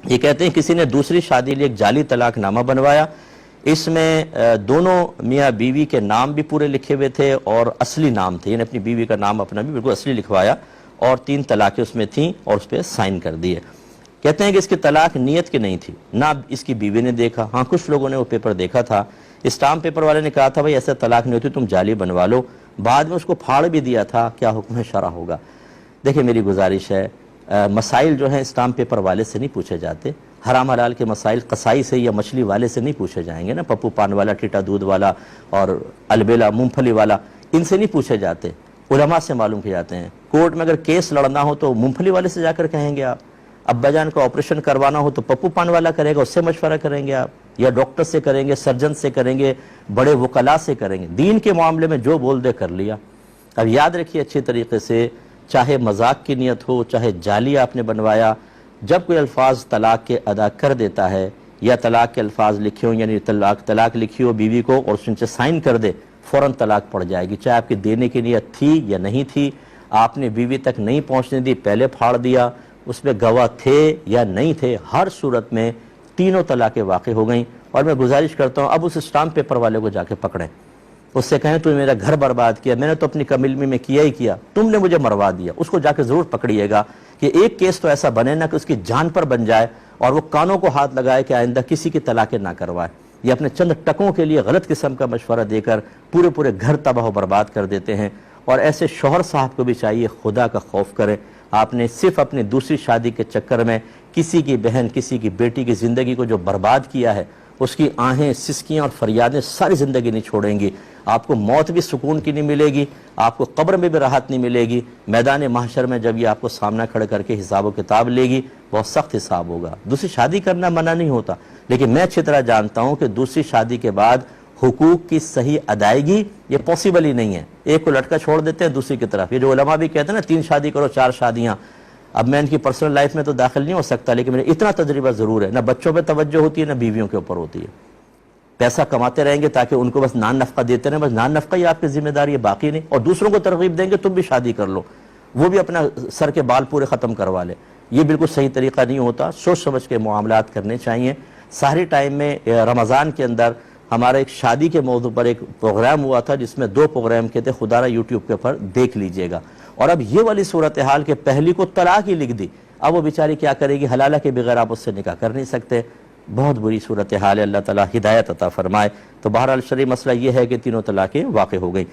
یہ کہتے ہیں کسی نے دوسری شادی لیے ایک جعلی طلاق نامہ بنوایا، اس میں دونوں میاں بیوی کے نام بھی پورے لکھے ہوئے تھے اور اصلی نام تھے، یعنی اپنی بیوی کا نام اپنا بھی بالکل اصلی لکھوایا اور 3 طلاقیں اس میں تھیں اور اس پہ سائن کر دیے۔ کہتے ہیں کہ اس کی طلاق نیت کی نہیں تھی، نہ اس کی بیوی نے دیکھا، ہاں کچھ لوگوں نے وہ پیپر دیکھا تھا، اسٹامپ پیپر والے نے کہا تھا بھائی ایسے طلاق نہیں ہوتی، تم جعلی بنوا لو، بعد میں اس کو پھاڑ بھی دیا تھا، کیا حکم شرع ہوگا؟ دیکھیں میری گزارش ہے، مسائل جو ہیں اسٹامپ پیپر والے سے نہیں پوچھے جاتے، حرام حلال کے مسائل قصائی سے یا مچھلی والے سے نہیں پوچھے جائیں گے نا، پپو پان والا، ٹیٹا دودھ والا اور البیلا مونگ پھلی والا، ان سے نہیں پوچھے جاتے، علماء سے معلوم کیے جاتے ہیں۔ کورٹ میں اگر کیس لڑنا ہو تو مونگ پھلی والے سے جا کر کہیں گے آپ، ابا جان کو آپریشن کروانا ہو تو پپو پان والا کرے گا، اس سے مشورہ کریں گے آپ، یا ڈاکٹر سے کریں گے، سرجن سے کریں گے، بڑے وکلاء سے کریں گے۔ دین کے معاملے میں جو بول دے کر لیا۔ اب یاد رکھیے اچھی طریقے سے، چاہے مذاق کی نیت ہو، چاہے جعلی آپ نے بنوایا، جب کوئی الفاظ طلاق کے ادا کر دیتا ہے یا طلاق کے الفاظ لکھے ہوں، یعنی طلاق لکھی ہو بیوی کو اور اس سے سائن کر دے، فوراً طلاق پڑ جائے گی، چاہے آپ کی دینے کی نیت تھی یا نہیں تھی، آپ نے بیوی تک نہیں پہنچنے دی، پہلے پھاڑ دیا، اس میں گواہ تھے یا نہیں تھے، ہر صورت میں تینوں طلاقیں واقع ہو گئیں۔ اور میں گزارش کرتا ہوں اب اس اسٹامپ پیپر والے کو جا کے پکڑیں، اس سے کہیں تو میرا گھر برباد کیا، میں نے تو اپنی کم علمی میں کیا ہی کیا، تم نے مجھے مروا دیا، اس کو جا کے ضرور پکڑیے گا کہ ایک کیس تو ایسا بنے نا کہ اس کی جان پر بن جائے اور وہ کانوں کو ہاتھ لگائے کہ آئندہ کسی کی طلاقیں نہ کروائے۔ یہ اپنے چند ٹکوں کے لیے غلط قسم کا مشورہ دے کر پورے گھر تباہ و برباد کر دیتے ہیں۔ اور ایسے شوہر صاحب کو بھی چاہیے خدا کا خوف کرے، آپ نے صرف اپنی دوسری شادی کے چکر میں کسی کی بہن، کسی کی بیٹی کی زندگی کو جو برباد کیا ہے، اس کی آہیں، سسکیاں اور فریادیں ساری زندگی نہیں چھوڑیں گی۔ آپ کو موت بھی سکون کی نہیں ملے گی، آپ کو قبر میں بھی راحت نہیں ملے گی، میدان محشر میں جب یہ آپ کو سامنا کھڑے کر کے حساب و کتاب لے گی، بہت سخت حساب ہوگا۔ دوسری شادی کرنا منع نہیں ہوتا، لیکن میں اچھی طرح جانتا ہوں کہ دوسری شادی کے بعد حقوق کی صحیح ادائیگی یہ پاسبل ہی نہیں ہے۔ ایک کو لٹکا چھوڑ دیتے ہیں دوسری کی طرف، یہ جو علماء بھی کہتے ہیں نا 3 شادی کرو 4 شادیاں، اب میں ان کی پرسنل لائف میں تو داخل نہیں ہو سکتا، لیکن میرے اتنا تجربہ ضرور ہے، نہ بچوں پہ توجہ ہوتی ہے نہ بیویوں کے اوپر ہوتی ہے۔ پیسہ کماتے رہیں گے تاکہ ان کو بس نان نفقہ دیتے رہیں، بس نان نفقہ ہی آپ کی ذمہ داری ہے، باقی نہیں، اور دوسروں کو ترغیب دیں گے تم بھی شادی کر لو، وہ بھی اپنا سر کے بال پورے ختم کروا لے، یہ بالکل صحیح طریقہ نہیں ہوتا۔ سوچ سمجھ کے معاملات کرنے چاہیے۔ سحری ٹائم میں رمضان کے اندر ہمارا ایک شادی کے موضوع پر ایک پروگرام ہوا تھا، جس میں 2 پروگرام کے تھے، خدا را یوٹیوب کے اوپر دیکھ لیجئے گا۔ اور اب یہ والی صورتحال کہ پہلی کو طلاق ہی لکھ دی، اب وہ بیچاری کیا کرے گی، حلالہ کے بغیر آپ اس سے نکاح کر نہیں سکتے، بہت بری صورتحال ہے، اللہ تعالیٰ ہدایت عطا فرمائے۔ تو بہرحال شرعی مسئلہ یہ ہے کہ تینوں طلاقیں واقع ہو گئیں۔